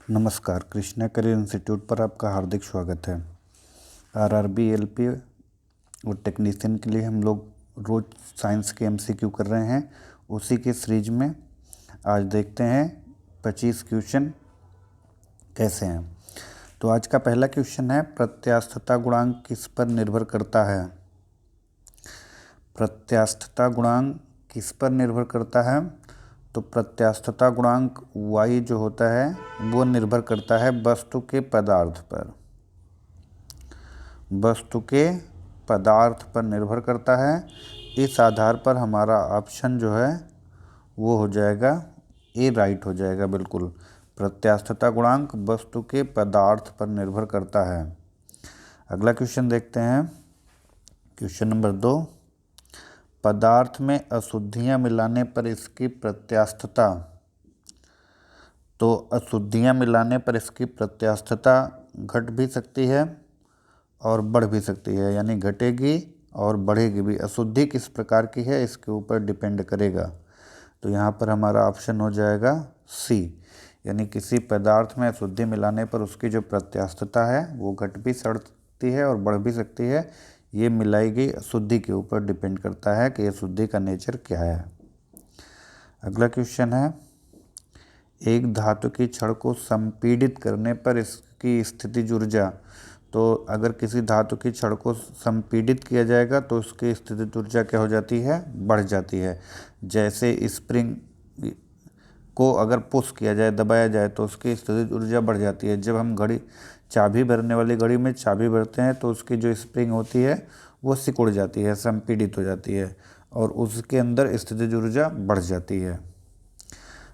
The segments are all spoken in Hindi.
नमस्कार, कृष्णा करियर इंस्टीट्यूट पर आपका हार्दिक स्वागत है। आरआरबी, एलपी और टेक्नीशियन के लिए हम लोग रोज़ साइंस के एमसीक्यू कर रहे हैं। उसी के सीरीज में आज देखते हैं 25 क्वेश्चन कैसे हैं। तो आज का पहला क्वेश्चन है, प्रत्यास्थता गुणांक किस पर निर्भर करता है। प्रत्यास्थता गुणांक किस पर निर्भर करता है? तो प्रत्यास्थता गुणांक y जो होता है वो निर्भर करता है वस्तु के पदार्थ पर। वस्तु के पदार्थ पर निर्भर करता है। इस आधार पर हमारा ऑप्शन जो है वो हो जाएगा ए, राइट हो जाएगा बिल्कुल। प्रत्यास्थता गुणांक वस्तु के पदार्थ पर निर्भर करता है। अगला क्वेश्चन देखते हैं, क्वेश्चन नंबर 2। पदार्थ में अशुद्धियाँ मिलाने पर इसकी प्रत्यास्थता, तो अशुद्धियाँ मिलाने पर इसकी प्रत्यास्थता घट भी सकती है और बढ़ भी सकती है, यानी घटेगी और बढ़ेगी भी। अशुद्धि किस प्रकार की है इसके ऊपर डिपेंड करेगा। तो यहाँ पर हमारा ऑप्शन हो जाएगा सी, यानी किसी पदार्थ में अशुद्धि मिलाने पर उसकी जो प्रत्यास्थता है वो घट भी सकती है और बढ़ भी सकती है। ये मिलाई गई अशुद्धि के ऊपर डिपेंड करता है कि अशुद्धि का नेचर क्या है। अगला क्वेश्चन है, एक धातु की छड़ को संपीड़ित करने पर इसकी स्थितिज ऊर्जा, तो अगर किसी धातु की छड़ को संपीड़ित किया जाएगा तो उसकी स्थितिज ऊर्जा क्या हो जाती है? बढ़ जाती है। जैसे स्प्रिंग को अगर पुश किया जाए, दबाया जाए, तो उसकी स्थितिज ऊर्जा बढ़ जाती है। जब हम चाबी भरने वाली घड़ी में चाबी भरते हैं तो उसकी जो स्प्रिंग होती है वो सिकुड़ जाती है, संपीड़ित हो जाती है और उसके अंदर स्थितिज ऊर्जा बढ़ जाती है।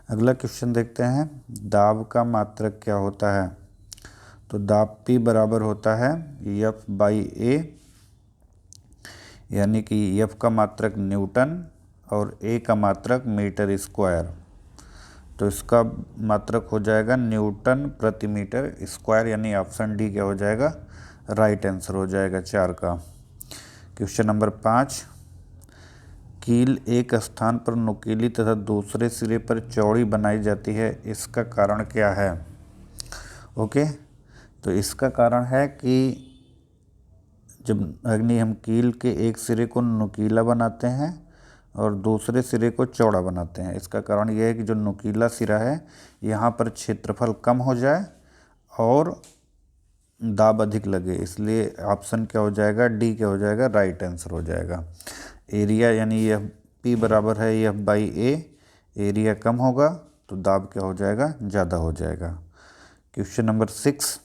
अगला क्वेश्चन देखते हैं, दाब का मात्रक क्या होता है। तो दाब P बराबर होता है F/A, यानी कि F का मात्रक न्यूटन और A का मात्रक मीटर स्क्वायर। तो इसका मात्रक हो जाएगा न्यूटन प्रति मीटर स्क्वायर, यानी ऑप्शन डी क्या हो जाएगा? राइट आंसर हो जाएगा 4 का। क्वेश्चन नंबर 5, कील एक स्थान पर नुकीली तथा दूसरे सिरे पर चौड़ी बनाई जाती है, इसका कारण क्या है? ओके, तो इसका कारण है कि जब हम कील के एक सिरे को नुकीला बनाते हैं और दूसरे सिरे को चौड़ा बनाते हैं। इसका कारण यह है कि जो नुकीला सिरा है यहाँ पर क्षेत्रफल कम हो जाए और दाब अधिक लगे, इसलिए ऑप्शन क्या हो जाएगा? डी क्या हो जाएगा? राइट आंसर हो जाएगा। एरिया यानी यह P बराबर है F/A, एरिया कम होगा तो दाब क्या हो जाएगा? ज़्यादा हो जाएगा। क्वेश्चन नंबर 6,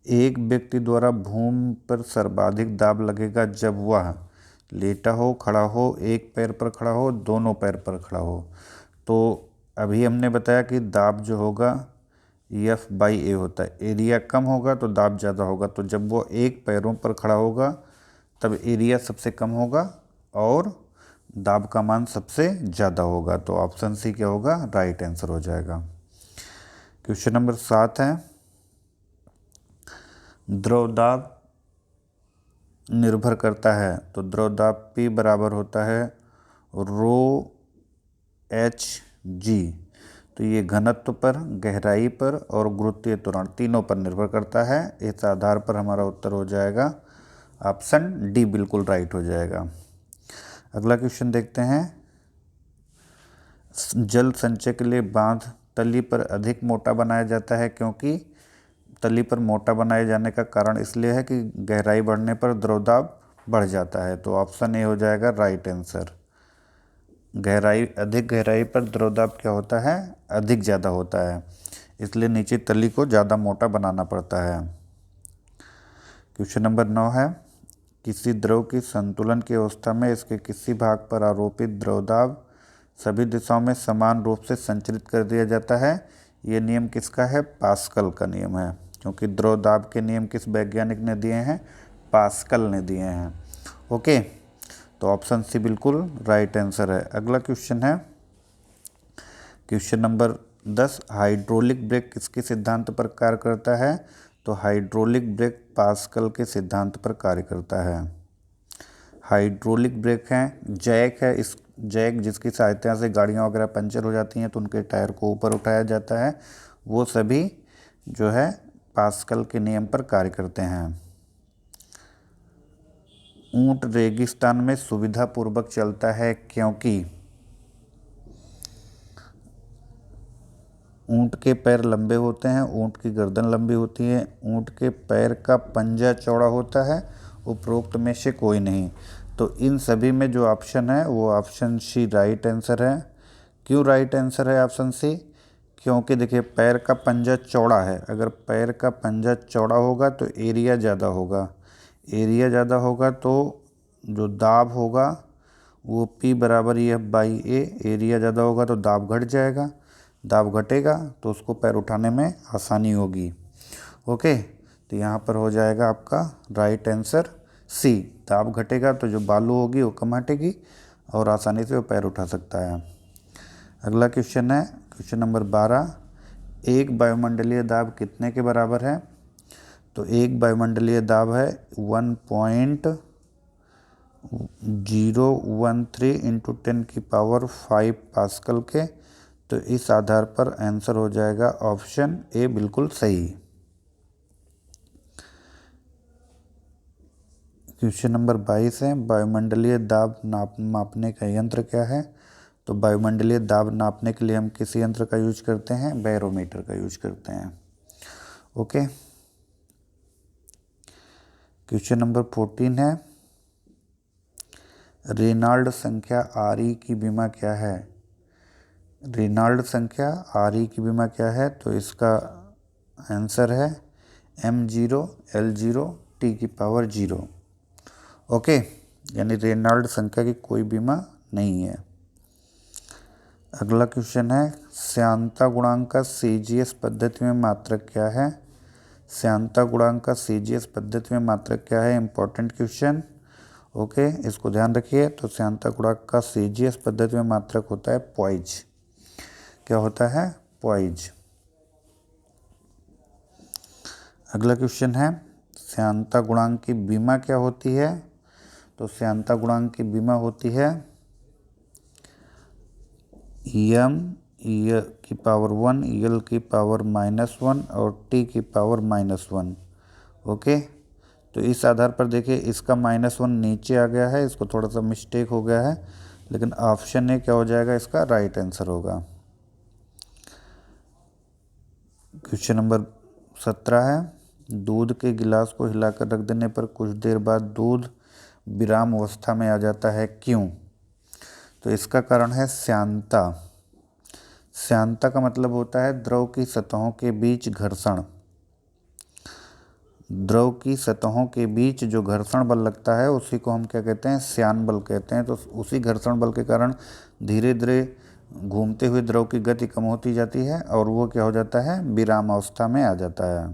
एक व्यक्ति द्वारा भूमि पर सर्वाधिक दाब लगेगा जब वह लेटा हो, खड़ा हो, एक पैर पर खड़ा हो, दोनों पैर पर खड़ा हो। तो अभी हमने बताया कि दाब जो होगा F/A होता है। एरिया कम होगा तो दाब ज़्यादा होगा। तो जब वो एक पैरों पर खड़ा होगा तब एरिया सबसे कम होगा और दाब का मान सबसे ज़्यादा होगा। तो ऑप्शन सी क्या होगा? राइट आंसर हो जाएगा। क्वेश्चन नंबर 7 है, द्रव दाब निर्भर करता है। तो द्रव दाब P बराबर होता है ρHg। तो ये घनत्व पर, गहराई पर और गुरुत्वीय त्वरण तीनों पर निर्भर करता है। इस आधार पर हमारा उत्तर हो जाएगा ऑप्शन डी, बिल्कुल राइट हो जाएगा। अगला क्वेश्चन देखते हैं, जल संचय के लिए बांध तली पर अधिक मोटा बनाया जाता है, क्योंकि तली पर मोटा बनाए जाने का कारण इसलिए है कि गहराई बढ़ने पर द्रव दाब बढ़ जाता है। तो ऑप्शन ए हो जाएगा राइट आंसर। अधिक गहराई पर द्रव दाब क्या होता है? अधिक ज़्यादा होता है, इसलिए नीचे तली को ज़्यादा मोटा बनाना पड़ता है। क्वेश्चन नंबर 9 है, किसी द्रव की संतुलन की अवस्था में इसके किसी भाग पर आरोपित द्रव दाब सभी दिशाओं में समान रूप से संचालित कर दिया जाता है। ये नियम किसका है? पास्कल का नियम है, क्योंकि द्रव दाब के नियम किस वैज्ञानिक ने दिए हैं? पास्कल ने दिए हैं। ओके, तो ऑप्शन सी बिल्कुल राइट आंसर है। अगला क्वेश्चन है, क्वेश्चन नंबर 10, हाइड्रोलिक ब्रेक किसके सिद्धांत पर कार्य करता है? तो हाइड्रोलिक ब्रेक पास्कल के सिद्धांत पर कार्य करता है। हाइड्रोलिक ब्रेक है, जैक है, इस जैक जिसकी सहायता से गाड़ियाँ वगैरह पंचर हो जाती हैं तो उनके टायर को ऊपर उठाया जाता है वो सभी जो है पास्कल के नियम पर कार्य करते हैं। ऊंट रेगिस्तान में सुविधापूर्वक चलता है क्योंकि ऊंट के पैर लंबे होते हैं, ऊंट की गर्दन लंबी होती है, ऊंट के पैर का पंजा चौड़ा होता है, उपरोक्त में से कोई नहीं। तो इन सभी में जो ऑप्शन है वो ऑप्शन सी राइट आंसर है। क्यों राइट आंसर है ऑप्शन सी? क्योंकि देखिए पैर का पंजा चौड़ा है, अगर पैर का पंजा चौड़ा होगा तो एरिया ज़्यादा होगा, एरिया ज़्यादा होगा तो जो दाब होगा वो P बराबर F/A, एरिया ज़्यादा होगा तो दाब घट जाएगा, दाब घटेगा तो उसको पैर उठाने में आसानी होगी। ओके, तो यहाँ पर हो जाएगा आपका राइट आंसर सी। दाब घटेगा तो जो बालू होगी वो कम हटेगी और आसानी से वो पैर उठा सकता है। अगला क्वेश्चन है क्वेश्चन नंबर 12। एक वायुमंडलीय दाब कितने के बराबर है? तो एक वायुमंडलीय दाब है 1.013 इंटू 10⁵ पास्कल के। तो इस आधार पर आंसर हो जाएगा ऑप्शन ए बिल्कुल सही। क्वेश्चन नंबर 22 है वायुमंडलीय दाब मापने का यंत्र क्या है? तो वायुमंडलीय दाब नापने के लिए हम किस यंत्र का यूज करते हैं? बैरोमीटर का यूज करते हैं। ओके, क्वेश्चन नंबर 14 है रेनॉल्ड संख्या RE की बीमा क्या है? रेनॉल्ड संख्या RE की बीमा क्या है? तो इसका आंसर है M0L0T⁵0। ओके, यानी रेनॉल्ड संख्या की कोई बीमा नहीं है। अगला क्वेश्चन है श्यानता गुणांक का CGS पद्धति में मात्रक क्या है? श्यानता गुणांक का CGS पद्धति में मात्रक क्या है? Important question. ओके, इसको ध्यान रखिए। तो श्यानता गुणांक का CGS पद्धति में मात्रक होता है पॉइज। क्या होता है? पॉइज। अगला क्वेश्चन है श्यानता गुणांक की बीमा क्या होती है? तो श्यानता गुणांक की बीमा होती है m(e⁻1), l(−1) और t(−1). ओके, तो इस आधार पर देखिए इसका -1 नीचे आ गया है, इसको थोड़ा सा मिस्टेक हो गया है, लेकिन ऑप्शन ए क्या हो जाएगा? इसका राइट आंसर होगा। क्वेश्चन नंबर 17 है दूध के गिलास को हिलाकर रख देने पर कुछ देर बाद दूध विराम अवस्था में आ जाता है, क्यों? तो इसका कारण है श्यानता। श्यानता का मतलब होता है द्रव की सतहों के बीच घर्षण। द्रव की सतहों के बीच जो घर्षण बल लगता है उसी को हम क्या कहते हैं? श्यान बल कहते हैं। तो उसी घर्षण बल के कारण धीरे धीरे घूमते हुए द्रव की गति कम होती जाती है और वो क्या हो जाता है? विराम अवस्था में आ जाता है।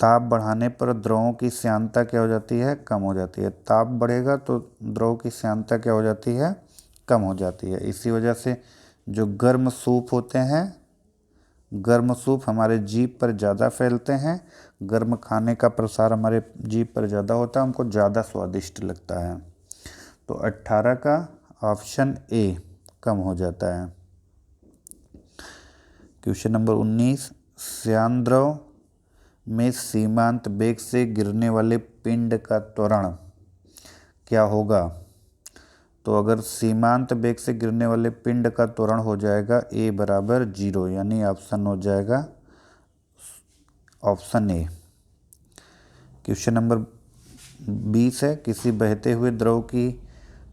ताप बढ़ाने पर द्रवों की श्यानता क्या हो जाती है? कम हो जाती है। ताप बढ़ेगा तो द्रव की श्यानता क्या हो जाती है? कम हो जाती है। इसी वजह से जो गर्म सूप होते हैं, गर्म सूप हमारे जीभ पर ज़्यादा फैलते हैं, गर्म खाने का प्रसार हमारे जीभ पर ज़्यादा होता है, हमको ज़्यादा स्वादिष्ट लगता है। तो 18 का ऑप्शन ए कम हो जाता है। क्वेश्चन नंबर 19 श्यान द्रव में सीमांत वेग से गिरने वाले पिंड का त्वरण क्या होगा? तो अगर सीमांत वेग से गिरने वाले पिंड का त्वरण हो जाएगा A बराबर 0, यानी ऑप्शन हो जाएगा ऑप्शन ए। क्वेश्चन नंबर 20 है किसी बहते हुए द्रव की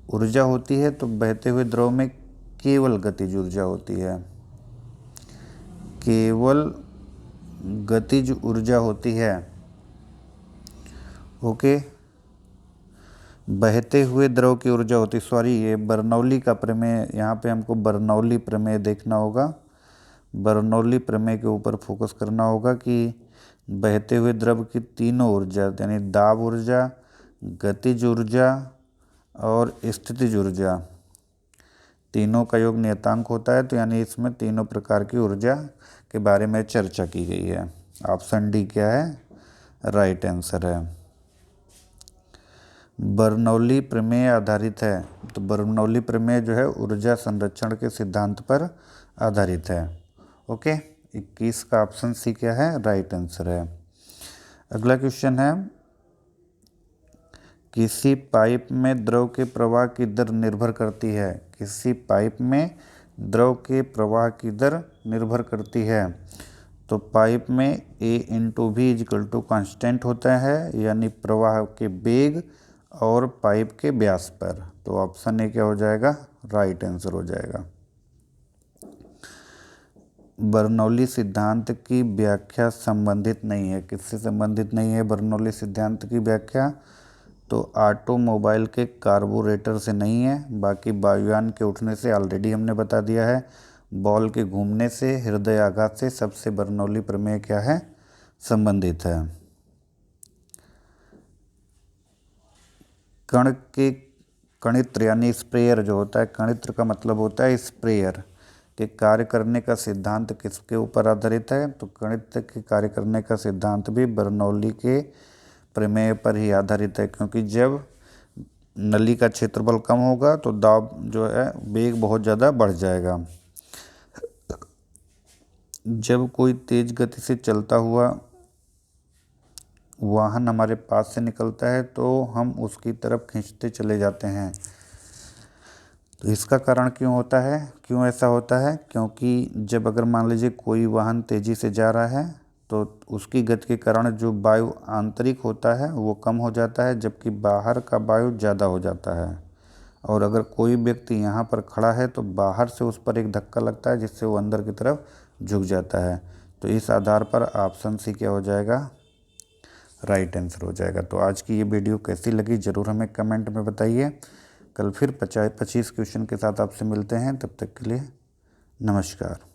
ऊर्जा होती है, तो बहते हुए द्रव में केवल गतिज ऊर्जा होती है, केवल गतिज ऊर्जा होती है। ओके, बहते हुए द्रव की ऊर्जा होती, सॉरी ये बर्नौली का प्रमेय, यहाँ पे हमको बर्नौली प्रमेय देखना होगा। बर्नौली प्रमेय के ऊपर फोकस करना होगा कि बहते हुए द्रव की तीनों ऊर्जा यानी दाब ऊर्जा, गतिज ऊर्जा और स्थितिज ऊर्जा, तीनों का योग नियतांक होता है। तो यानी इसमें तीनों प्रकार की ऊर्जा के बारे में चर्चा की गई है। ऑप्शन डी क्या है? राइट आंसर है। बर्नौली प्रमेय आधारित है, तो बर्नौली प्रमेय जो है ऊर्जा संरक्षण के सिद्धांत पर आधारित है। ओके, 21 का ऑप्शन सी क्या है, राइट आंसर है। अगला क्वेश्चन है, किसी पाइप में द्रव के प्रवाह की दर निर्भर करती है। किसी पाइप में द्रव के प्रवाह की दर निर्भर करती है। तो पाइप में A into V is equal to constant होता है, यानी प्रवाह के वेग और पाइप के व्यास पर। तो ऑप्शन ए क्या हो जाएगा, राइट आंसर हो जाएगा। बर्नौली सिद्धांत की व्याख्या संबंधित नहीं है। किससे संबंधित नहीं है बर्नौली सिद्धांत की व्याख्या? तो ऑटोमोबाइल के कार्बोरेटर से नहीं है, बाकी वायुयान के उठने से ऑलरेडी हमने बता दिया है। बॉल के घूमने से, हृदय आघात से सबसे बर्नौली प्रमेय क्या है, संबंधित है। कण के कणित्र यानी स्प्रेयर जो होता है, कणित्र का मतलब होता है स्प्रेयर के कार्य करने का सिद्धांत किसके ऊपर आधारित है? तो कणित्र के कार्य करने का सिद्धांत भी बर्नौली के प्रमेय पर ही आधारित है, क्योंकि जब नली का क्षेत्रफल कम होगा तो दाब जो है वेग बहुत ज़्यादा बढ़ जाएगा। जब कोई तेज गति से चलता हुआ वाहन हमारे पास से निकलता है तो हम उसकी तरफ खींचते चले जाते हैं। तो इसका कारण क्यों होता है, क्यों ऐसा होता है? क्योंकि जब अगर मान लीजिए कोई वाहन तेज़ी से जा रहा है तो उसकी गति के कारण जो वायु आंतरिक होता है वो कम हो जाता है, जबकि बाहर का वायु ज़्यादा हो जाता है। और अगर कोई व्यक्ति यहाँ पर खड़ा है तो बाहर से उस पर एक धक्का लगता है जिससे वो अंदर की तरफ झुक जाता है। तो इस आधार पर ऑप्शन सी क्या हो जाएगा, राइट आंसर हो जाएगा। तो आज की ये वीडियो कैसी लगी ज़रूर हमें कमेंट में बताइए। कल फिर 25 क्वेश्चन के साथ आपसे मिलते हैं, तब तक के लिए नमस्कार।